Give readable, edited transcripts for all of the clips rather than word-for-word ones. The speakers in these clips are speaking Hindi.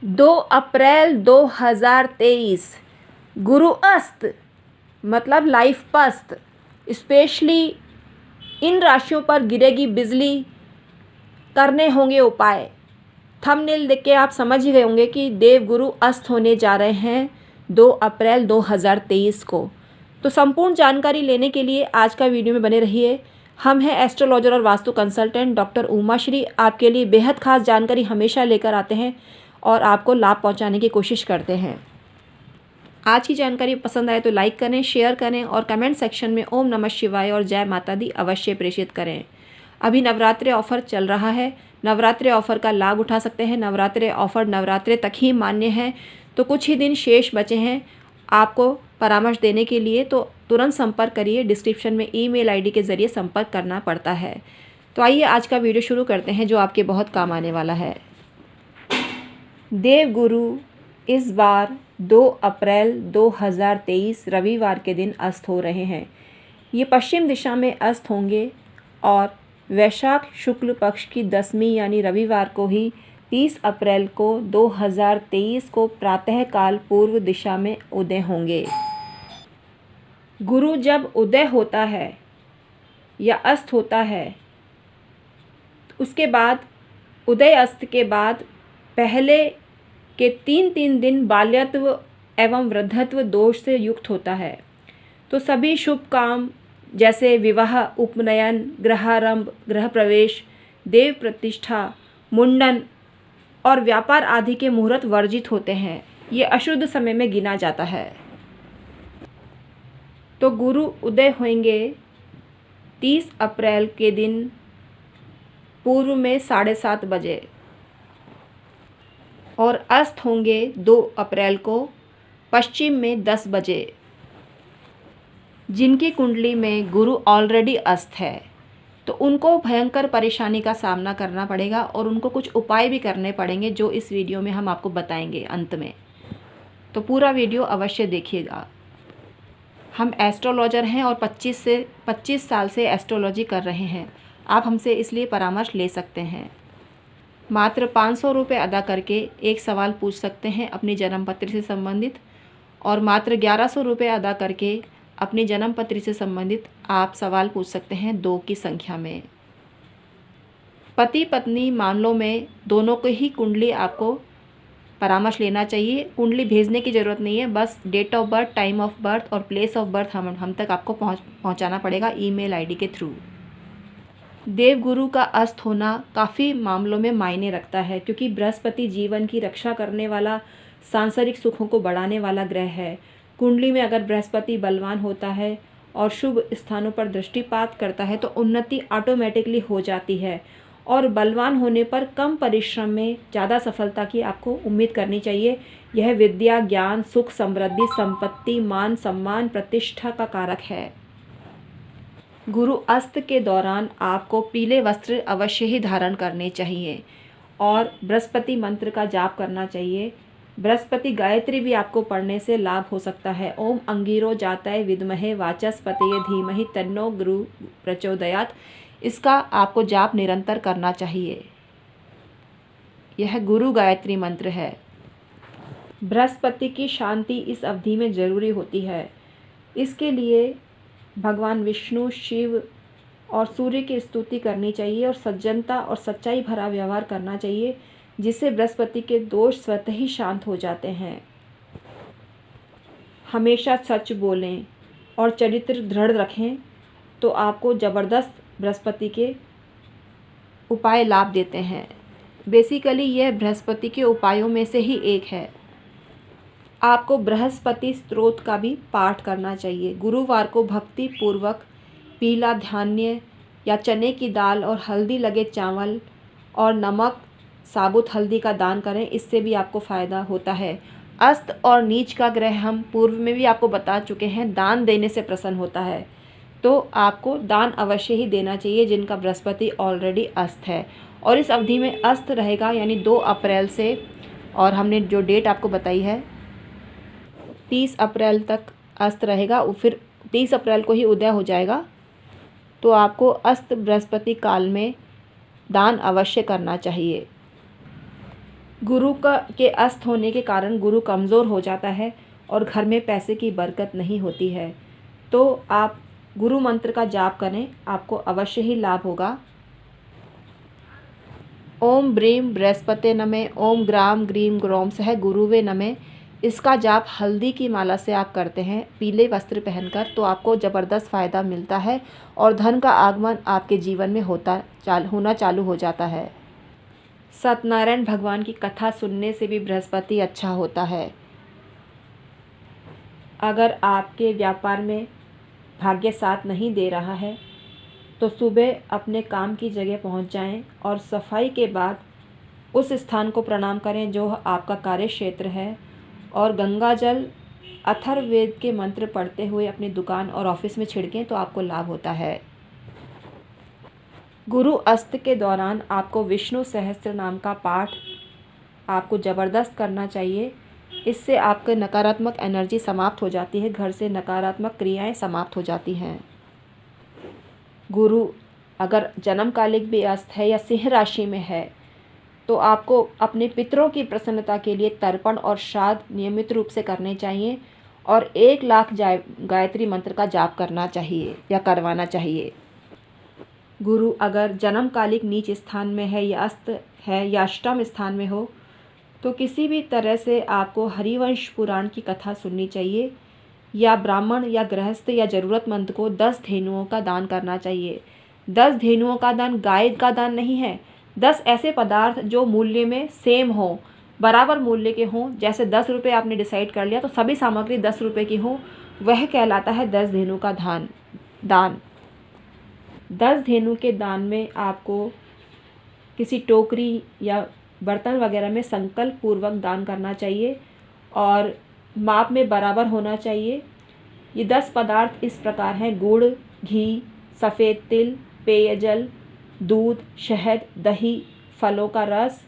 2 अप्रैल 2023 गुरु अस्त मतलब लाइफ पस्त स्पेशली इन राशियों पर गिरेगी बिजली, करने होंगे उपाय। थंबनेल देख के आप समझ ही गए होंगे कि देवगुरु अस्त होने जा रहे हैं 2 अप्रैल 2023 को। तो संपूर्ण जानकारी लेने के लिए आज का वीडियो में बने रहिए। हम हैं एस्ट्रोलॉजर और वास्तु कंसल्टेंट डॉक्टर उमाश्री। आपके लिए बेहद खास जानकारी हमेशा लेकर आते हैं और आपको लाभ पहुंचाने की कोशिश करते हैं। आज की जानकारी पसंद आए तो लाइक करें, शेयर करें और कमेंट सेक्शन में ओम नमः शिवाय और जय माता दी अवश्य प्रेषित करें। अभी नवरात्रि ऑफर चल रहा है, नवरात्रि ऑफर का लाभ उठा सकते हैं। नवरात्रि ऑफर नवरात्रि तक ही मान्य है, तो कुछ ही दिन शेष बचे हैं आपको परामर्श देने के लिए, तो तुरंत संपर्क करिए। डिस्क्रिप्शन में ईमेल आईडी के ज़रिए संपर्क करना पड़ता है। तो आइए आज का वीडियो शुरू करते हैं जो आपके बहुत काम आने वाला है। देवगुरु इस बार 2 अप्रैल 2023 रविवार के दिन अस्त हो रहे हैं। ये पश्चिम दिशा में अस्त होंगे और वैशाख शुक्ल पक्ष की 10वीं यानी रविवार को ही 30 अप्रैल को 2023 को प्रातःकाल पूर्व दिशा में उदय होंगे। गुरु जब उदय होता है या अस्त होता है, उसके बाद उदय अस्त के बाद पहले के 3 दिन बाल्यत्व एवं वृद्धत्व दोष से युक्त होता है। तो सभी शुभ काम जैसे विवाह, उपनयन, गृहारंभ, गृह प्रवेश, देव प्रतिष्ठा, मुंडन और व्यापार आदि के मुहूर्त वर्जित होते हैं। ये अशुद्ध समय में गिना जाता है। तो गुरु उदय होंगे 30 अप्रैल के दिन पूर्व में 7:30 बजे और अस्त होंगे 2 अप्रैल को पश्चिम में 10 बजे। जिनकी कुंडली में गुरु ऑलरेडी अस्त है तो उनको भयंकर परेशानी का सामना करना पड़ेगा और उनको कुछ उपाय भी करने पड़ेंगे जो इस वीडियो में हम आपको बताएंगे अंत में। तो पूरा वीडियो अवश्य देखिएगा। हम एस्ट्रोलॉजर हैं और 25 साल से एस्ट्रोलॉजी कर रहे हैं। आप हमसे इसलिए परामर्श ले सकते हैं। मात्र 500 रुपये अदा करके एक सवाल पूछ सकते हैं अपनी जन्मपत्री से संबंधित, और मात्र 1100 रुपये अदा करके अपनी जन्मपत्री से संबंधित आप सवाल पूछ सकते हैं 2 की संख्या में। पति पत्नी मामलों में दोनों को ही कुंडली आपको परामर्श लेना चाहिए। कुंडली भेजने की ज़रूरत नहीं है, बस date of birth, time of birth और प्लेस ऑफ बर्थ हम तक आपको पहुंचाना पड़ेगा ईमेल आईडी के थ्रू। देवगुरु का अस्त होना काफ़ी मामलों में मायने रखता है, क्योंकि बृहस्पति जीवन की रक्षा करने वाला, सांसारिक सुखों को बढ़ाने वाला ग्रह है। कुंडली में अगर बृहस्पति बलवान होता है और शुभ स्थानों पर दृष्टिपात करता है तो उन्नति ऑटोमेटिकली हो जाती है, और बलवान होने पर कम परिश्रम में ज़्यादा सफलता की आपको उम्मीद करनी चाहिए। यह विद्या, ज्ञान, सुख, समृद्धि, संपत्ति, मान, सम्मान, प्रतिष्ठा का कारक है। गुरु अस्त के दौरान आपको पीले वस्त्र अवश्य ही धारण करने चाहिए और बृहस्पति मंत्र का जाप करना चाहिए। बृहस्पति गायत्री भी आपको पढ़ने से लाभ हो सकता है। ओम अंगिरो जाताय विद्महे वाचस्पतये धीमहि तन्नो गुरु प्रचोदयात्, इसका आपको जाप निरंतर करना चाहिए। यह गुरु गायत्री मंत्र है। बृहस्पति की शांति इस अवधि में जरूरी होती है। इसके लिए भगवान विष्णु, शिव और सूर्य की स्तुति करनी चाहिए और सज्जनता और सच्चाई भरा व्यवहार करना चाहिए, जिससे बृहस्पति के दोष स्वतः ही शांत हो जाते हैं। हमेशा सच बोलें और चरित्र दृढ़ रखें तो आपको ज़बरदस्त बृहस्पति के उपाय लाभ देते हैं। बेसिकली यह बृहस्पति के उपायों में से ही एक है। आपको बृहस्पति स्तोत्र का भी पाठ करना चाहिए। गुरुवार को भक्ति पूर्वक पीला धान्य या चने की दाल और हल्दी लगे चावल और नमक, साबुत हल्दी का दान करें, इससे भी आपको फ़ायदा होता है। अस्त और नीच का ग्रह हम पूर्व में भी आपको बता चुके हैं, दान देने से प्रसन्न होता है, तो आपको दान अवश्य ही देना चाहिए जिनका बृहस्पति ऑलरेडी अस्त है। और इस अवधि में अस्त रहेगा यानी 2 अप्रैल से, और हमने जो डेट आपको बताई है 30 अप्रैल तक अस्त रहेगा, फिर 30 अप्रैल को ही उदय हो जाएगा। तो आपको अस्त बृहस्पति काल में दान अवश्य करना चाहिए। गुरु के अस्त होने के कारण गुरु कमज़ोर हो जाता है और घर में पैसे की बरकत नहीं होती है। तो आप गुरु मंत्र का जाप करें, आपको अवश्य ही लाभ होगा। ओम ब्रीम बृहस्पते नमः, ओम ग्राम ग्रीम ग्रोम सह गुरुवे नमः। इसका जाप हल्दी की माला से आप करते हैं पीले वस्त्र पहनकर, तो आपको ज़बरदस्त फ़ायदा मिलता है और धन का आगमन आपके जीवन में होना चालू हो जाता है। सत्यनारायण भगवान की कथा सुनने से भी बृहस्पति अच्छा होता है। अगर आपके व्यापार में भाग्य साथ नहीं दे रहा है तो सुबह अपने काम की जगह पहुंच जाएं और सफाई के बाद उस स्थान को प्रणाम करें जो आपका कार्य क्षेत्र है, और गंगा जल अथर्ववेद के मंत्र पढ़ते हुए अपनी दुकान और ऑफिस में छिड़कें तो आपको लाभ होता है। गुरु अस्त के दौरान आपको विष्णु सहस्त्र नाम का पाठ आपको ज़बरदस्त करना चाहिए। इससे आपके नकारात्मक एनर्जी समाप्त हो जाती है, घर से नकारात्मक क्रियाएं समाप्त हो जाती हैं। गुरु अगर जन्मकालिक भी अस्त है या सिंह राशि में है तो आपको अपने पितरों की प्रसन्नता के लिए तर्पण और श्राद्ध नियमित रूप से करने चाहिए और 1 लाख गायत्री मंत्र का जाप करना चाहिए या करवाना चाहिए। गुरु अगर जन्मकालिक नीच स्थान में है या अस्त है या अष्टम स्थान में हो तो किसी भी तरह से आपको हरिवंश पुराण की कथा सुननी चाहिए या ब्राह्मण या गृहस्थ या ज़रूरतमंद को 10 धेनुओं का दान करना चाहिए। 10 धेनुओं का दान गाय का दान नहीं है, 10 ऐसे पदार्थ जो मूल्य में सेम हो, बराबर मूल्य के हों। जैसे 10 रुपये आपने डिसाइड कर लिया तो सभी सामग्री 10 रुपये की हो, वह कहलाता है 10 धेनु का दान। 10 धेनु के दान में आपको किसी टोकरी या बर्तन वगैरह में संकल्प पूर्वक दान करना चाहिए और माप में बराबर होना चाहिए। ये 10 पदार्थ इस प्रकार हैं: गुड़, घी, सफ़ेद तिल, पेयजल, दूध, शहद, दही, फलों का रस,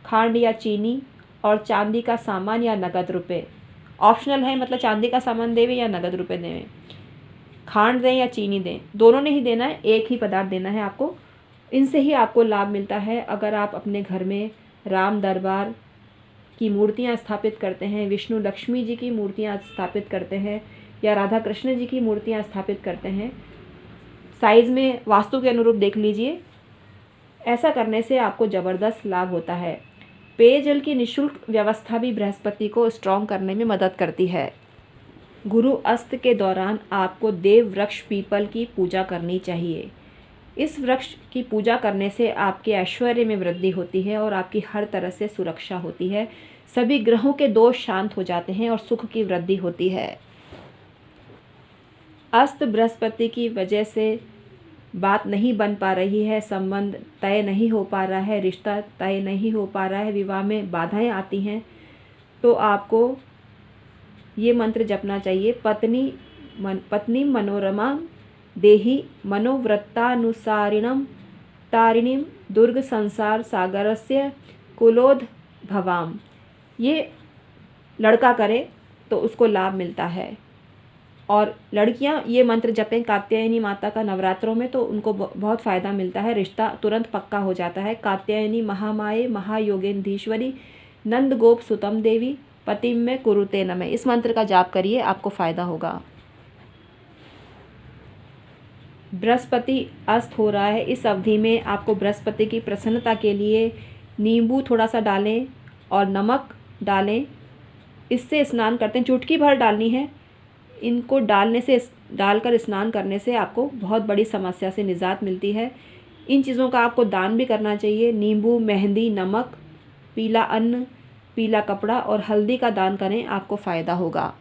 खांड या चीनी और चांदी का सामान या नगद रुपए। ऑप्शनल है, मतलब चांदी का सामान देवें या नगद रुपए देवें, खांड दें या चीनी दें, दोनों नहीं देना है, एक ही पदार्थ देना है आपको। इनसे ही आपको लाभ मिलता है। अगर आप अपने घर में राम दरबार की मूर्तियाँ स्थापित करते हैं, विष्णु लक्ष्मी जी की मूर्तियाँ स्थापित करते हैं या राधा कृष्ण जी की मूर्तियाँ स्थापित करते हैं, साइज़ में वास्तु के अनुरूप देख लीजिए, ऐसा करने से आपको ज़बरदस्त लाभ होता है। पेयजल की निःशुल्क व्यवस्था भी बृहस्पति को स्ट्रॉन्ग करने में मदद करती है। गुरु अस्त के दौरान आपको देव वृक्ष पीपल की पूजा करनी चाहिए। इस वृक्ष की पूजा करने से आपके ऐश्वर्य में वृद्धि होती है और आपकी हर तरह से सुरक्षा होती है। सभी ग्रहों के दोष शांत हो जाते हैं और सुख की वृद्धि होती है। अस्त बृहस्पति की वजह से बात नहीं बन पा रही है, संबंध तय नहीं हो पा रहा है, रिश्ता तय नहीं हो पा रहा है, विवाह में बाधाएं आती हैं, तो आपको ये मंत्र जपना चाहिए: पत्नी मनोरमा देहि मनोवृत्तानुसारिणं तारिणीं दुर्ग संसार सागरस्य कुलोद्भवाम। ये लड़का करे तो उसको लाभ मिलता है, और लड़कियां ये मंत्र जपें कात्यायनी माता का नवरात्रों में तो उनको बहुत फ़ायदा मिलता है, रिश्ता तुरंत पक्का हो जाता है। कात्यायनी महामाये महायोगेंधीश्वरी नंद गोप सुतम देवी पतिम में कुरुते नमः। इस मंत्र का जाप करिए, आपको फ़ायदा होगा। बृहस्पति अस्त हो रहा है, इस अवधि में आपको बृहस्पति की प्रसन्नता के लिए नींबू थोड़ा सा डालें और नमक डालें, इससे स्नान करते हैं, चुटकी भर डालनी है। इनको डालकर स्नान करने से आपको बहुत बड़ी समस्या से निजात मिलती है। इन चीज़ों का आपको दान भी करना चाहिए। नींबू, मेहंदी, नमक, पीला अन्न, पीला कपड़ा और हल्दी का दान करें, आपको फ़ायदा होगा।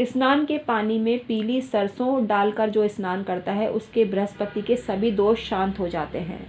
स्नान के पानी में पीली सरसों डालकर जो स्नान करता है उसके बृहस्पति के सभी दोष शांत हो जाते हैं।